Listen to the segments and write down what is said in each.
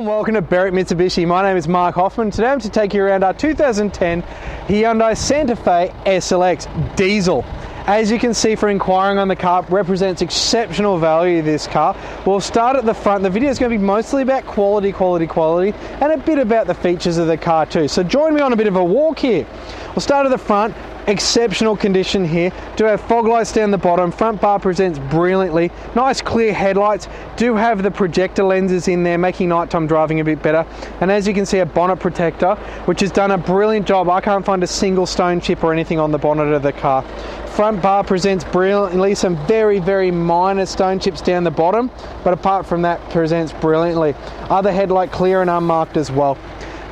And welcome to Berwick Mitsubishi. My name is Mark Hoffman. Today I'm to take you around our 2010 Hyundai Santa Fe SLX diesel. As you can see, for inquiring on the car, represents exceptional value, this car. We'll start at the front. The video is going to be mostly about quality, and a bit about the features of the car too. So join me on a bit of a walk here. We'll start at the front. Exceptional condition here. Do have fog lights down the bottom. Front bar presents brilliantly. Nice clear headlights. Do have the projector lenses in there, making nighttime driving a bit better. And as you can see, a bonnet protector, which has done a brilliant job. I can't find a single stone chip or anything on the bonnet of the car. Front bar presents brilliantly. Some very minor stone chips down the bottom, but apart from that, presents brilliantly. Other headlight clear and unmarked as well.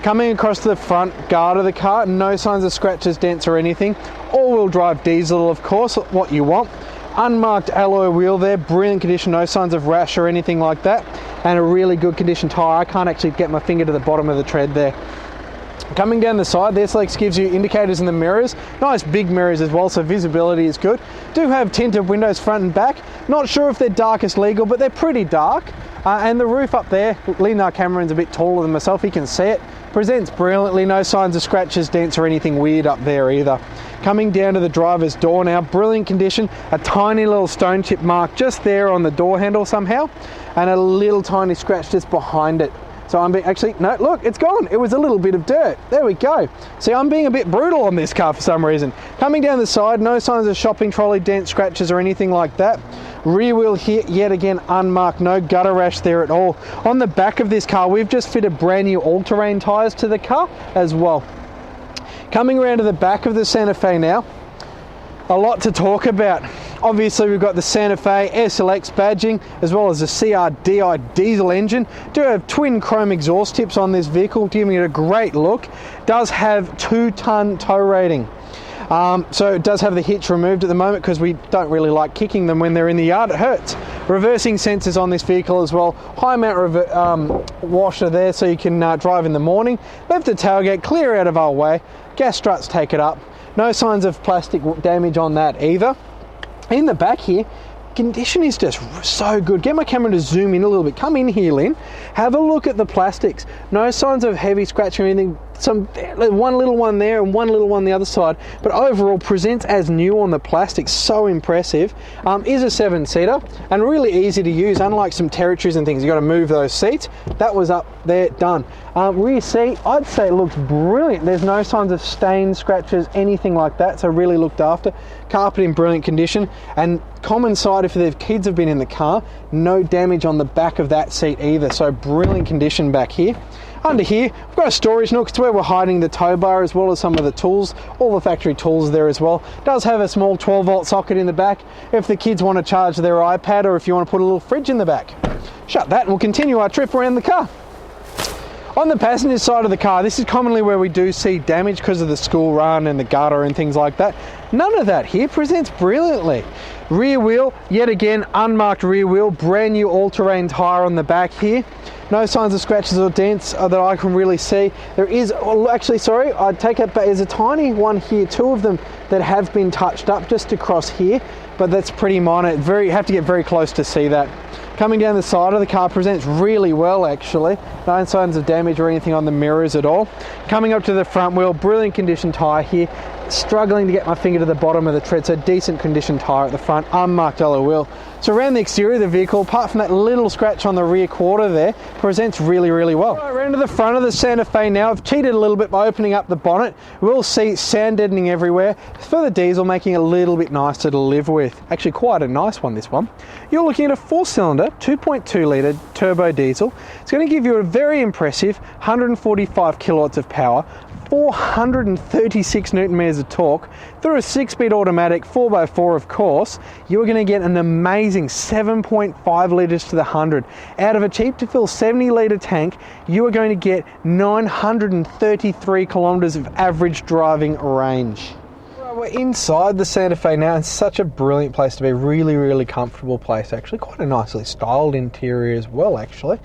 Coming across to the front guard of the car, no signs of scratches, dents or anything. All-wheel drive diesel, of course, what you want. Unmarked alloy wheel there, brilliant condition, no signs of rash or anything like that. And a really good condition tyre. I can't actually get my finger to the bottom of the tread there. Coming down the side, the SLX gives you indicators in the mirrors. Nice big mirrors as well, so visibility is good. Do have tinted windows front and back. Not sure if they're darkest legal, but they're pretty dark. And the roof up there, Leonard Cameron's a bit taller than myself, he can see it. Presents brilliantly, no signs of scratches, dents or anything weird up there either. Coming down to the driver's door now, brilliant condition. A tiny little stone chip mark just there on the door handle somehow, and a little tiny scratch just behind it. So I'm being, actually, no, look, it's gone. It was a little bit of dirt. There we go. See, I'm being a bit brutal on this car for some reason. Coming down the side, no signs of shopping trolley, dents, scratches or anything like that. Rear wheel here, yet again unmarked, no gutter rash there at all. On the back of this car, we've just fitted brand new all-terrain tyres to the car as well. Coming around to the back of the Santa Fe now, a lot to talk about. Obviously, we've got the Santa Fe SLX badging, as well as the CRDI diesel engine. Do have twin chrome exhaust tips on this vehicle, giving it a great look. Does have 2-ton tow rating. So it does have the hitch removed at the moment because we don't really like kicking them when they're in the yard. It hurts. Reversing sensors on this vehicle as well. High mount washer there so you can drive in the morning. Left the tailgate clear out of our way. Gas struts take it up. No signs of plastic damage on that either. In the back here, condition is just so good. Get my camera to zoom in a little bit. Come in here, Lynn. Have a look at the plastics. No signs of heavy scratching or anything. One little one there and one little one the other side, but overall presents as new on the plastic. So impressive. Is a 7-seater and really easy to use, unlike some territories and things. You got to move those seats. That was up there, done. Rear seat, I'd say it looks brilliant. There's no signs of stains, scratches, anything like that, so really looked after. Carpet in brilliant condition, and common side, if the kids have been in the car, no damage on the back of that seat either, so brilliant condition back here. Under here, we've got a storage nook. It's where we're hiding the tow bar as well as some of the tools. All the factory tools there as well. Does have a small 12-volt socket in the back if the kids want to charge their iPad, or if you want to put a little fridge in the back. Shut that and we'll continue our trip around the car. On the passenger side of the car, this is commonly where we do see damage because of the school run and the gutter and things like that. None of that here, presents brilliantly. Rear wheel, yet again, unmarked rear wheel, brand new all-terrain tyre on the back here. No signs of scratches or dents that I can really see. There is, actually, sorry, I'd take it back. There's a tiny one here, 2 of them that have been touched up just across here, but that's pretty minor. You have to get very close to see that. Coming down the side of the car, presents really well actually. No signs of damage or anything on the mirrors at all. Coming up to the front wheel, brilliant condition tyre here. Struggling to get my finger to the bottom of the tread, so decent condition tyre at the front, unmarked alloy wheel. So around the exterior of the vehicle, apart from that little scratch on the rear quarter there, presents really well. Right, around to the front of the Santa Fe now. I've cheated a little bit by opening up the bonnet. We'll see sound deadening everywhere for the diesel, making it a little bit nicer to live with. Actually quite a nice one, this one. You're looking at a 4-cylinder 2.2 litre turbo diesel. It's going to give you a very impressive 145 kilowatts of power, 436 newton meters of torque through a 6-speed automatic 4x4, of course. You're going to get an amazing 7.5 litres to the 100. Out of a cheap to fill 70 litre tank, you are going to get 933 kilometres of average driving range. We're inside the Santa Fe now. It's such a brilliant place to be. Really, really comfortable place. Actually, quite a nicely styled interior as well, actually.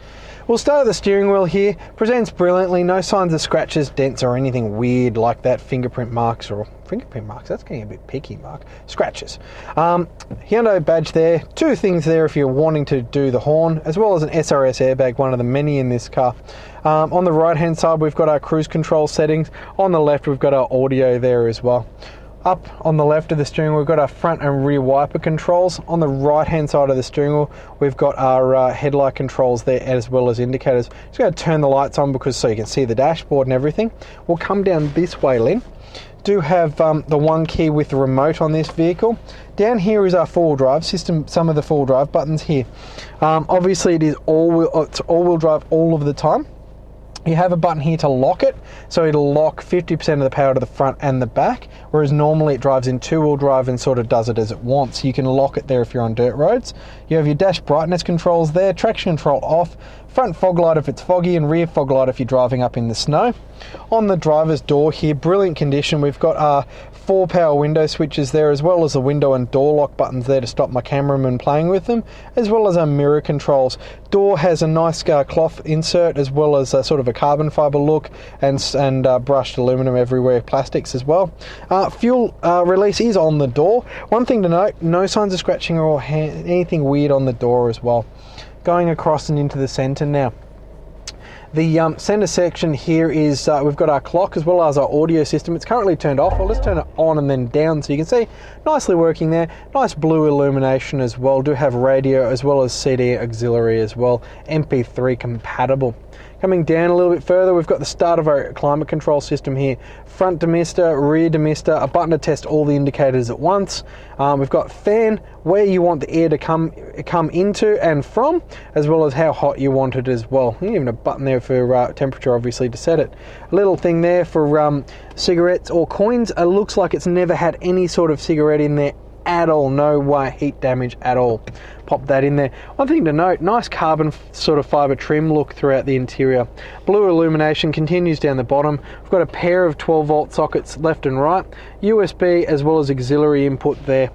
We'll start at the steering wheel here. Presents brilliantly. No signs of scratches, dents, or anything weird like that. Fingerprint marks, that's getting a bit picky, Mark. Scratches. Hyundai badge there. Two things there if you're wanting to do the horn, as well as an SRS airbag, one of the many in this car. On the right hand side, we've got our cruise control settings. On the left, we've got our audio there as well. Up on the left of the steering wheel, we've got our front and rear wiper controls. On the right hand side of the steering wheel, we've got our headlight controls there, as well as indicators. Just going to turn the lights on so you can see the dashboard and everything. We'll come down this way, Lynn. Do have the one key with the remote on this vehicle. Down here is our four-wheel drive system, some of the four-wheel drive buttons here. Obviously it is all-wheel drive all of the time. You have a button here to lock it, so it'll lock 50% of the power to the front and the back, whereas normally it drives in two-wheel drive and sort of does it as it wants. You can lock it there if you're on dirt roads. You have your dash brightness controls there, traction control off, front fog light if it's foggy, and rear fog light if you're driving up in the snow. On the driver's door here, brilliant condition. We've got our 4 power window switches there, as well as the window and door lock buttons there to stop my cameraman playing with them, as well as our mirror controls. Door has a nice cloth insert, as well as a sort of a carbon fiber look, and brushed aluminum everywhere, plastics as well. Fuel release is on the door. One thing to note, no signs of scratching or anything weird on the door as well. Going across and into the centre now. The centre section here is, we've got our clock as well as our audio system. It's currently turned off. I'll just turn it on and then down so you can see. Nicely working there. Nice blue illumination as well. Do have radio as well as CD auxiliary as well. MP3 compatible. Coming down a little bit further, we've got the start of our climate control system here. Front demister, rear demister, a button to test all the indicators at once. We've got fan, where you want the air to come into and from, as well as how hot you want it as well. Even a button there for temperature, obviously, to set it. A little thing there for cigarettes or coins. It looks like it's never had any sort of cigarette in there at all. No heat damage at all. Pop that in there. One thing to note, nice carbon sort of fibre trim look throughout the interior. Blue illumination continues down the bottom. We've got a pair of 12-volt sockets left and right. USB as well as auxiliary input there.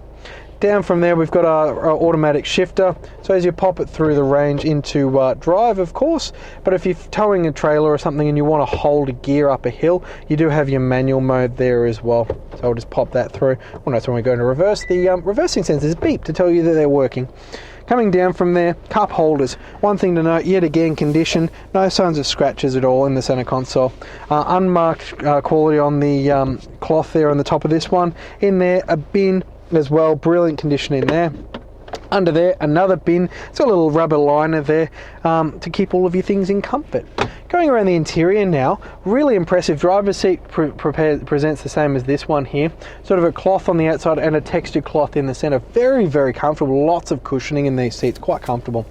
Down from there, we've got our automatic shifter. So as you pop it through the range into drive, of course, but if you're towing a trailer or something and you want to hold a gear up a hill, you do have your manual mode there as well. So I'll just pop that through. Well, that's when we go into reverse. The reversing sensors beep to tell you that they're working. Coming down from there, cup holders. One thing to note, yet again, condition. No signs of scratches at all in the center console. Unmarked quality on the cloth there on the top of this one. In there, a bin as well, brilliant condition in there. Under there, another bin. It's got a little rubber liner there to keep all of your things in comfort. Going around the interior now, really impressive. Driver's seat presents the same as this one here. Sort of a cloth on the outside and a textured cloth in the center. Very, very comfortable. Lots of cushioning in these seats, quite comfortable.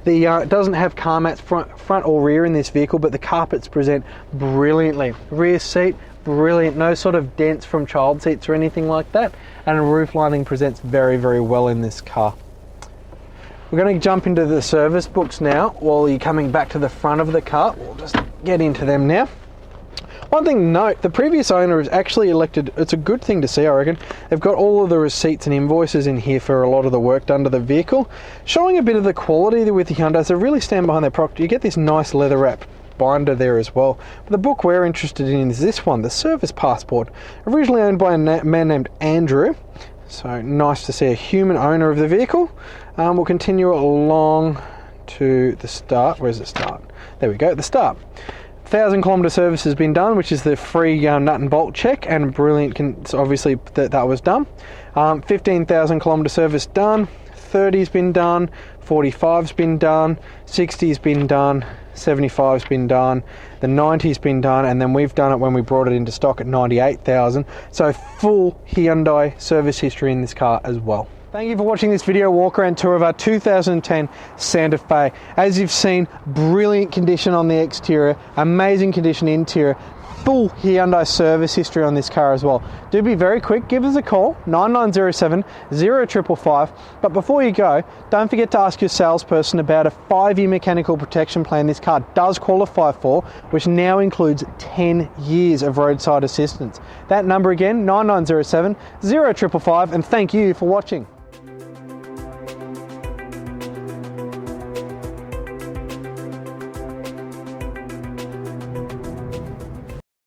It doesn't have car mats front or rear in this vehicle, but the carpets present brilliantly. Rear seat, brilliant. No sort of dents from child seats or anything like that. And a roof lining presents very, very well in this car. We're going to jump into the service books now while you're coming back to the front of the car. We'll just get into them now. One thing to note, the previous owner has actually elected, it's a good thing to see, I reckon. They've got all of the receipts and invoices in here for a lot of the work done to the vehicle, showing a bit of the quality with the Hyundai. So really stand behind their product. You get this nice leather wrap binder there as well. But the book we're interested in is this one, the Service Passport. Originally owned by a man named Andrew. So nice to see a human owner of the vehicle. We'll continue along to the start. Where's the start? There we go, the start. 1,000 kilometre service has been done, which is the free nut and bolt check, and brilliant, obviously that was done. 15,000 kilometre service done, 30's been done, 45's been done, 60's been done, 75's been done, the 90's been done, and then we've done it when we brought it into stock at 98,000. So full Hyundai service history in this car as well. Thank you for watching this video walk around tour of our 2010 Santa Fe. As you've seen, brilliant condition on the exterior, amazing condition interior, full Hyundai service history on this car as well. Do be very quick, give us a call, 9907 0555. But before you go, don't forget to ask your salesperson about a 5-year mechanical protection plan this car does qualify for, which now includes 10 years of roadside assistance. That number again, 9907 0555, and thank you for watching.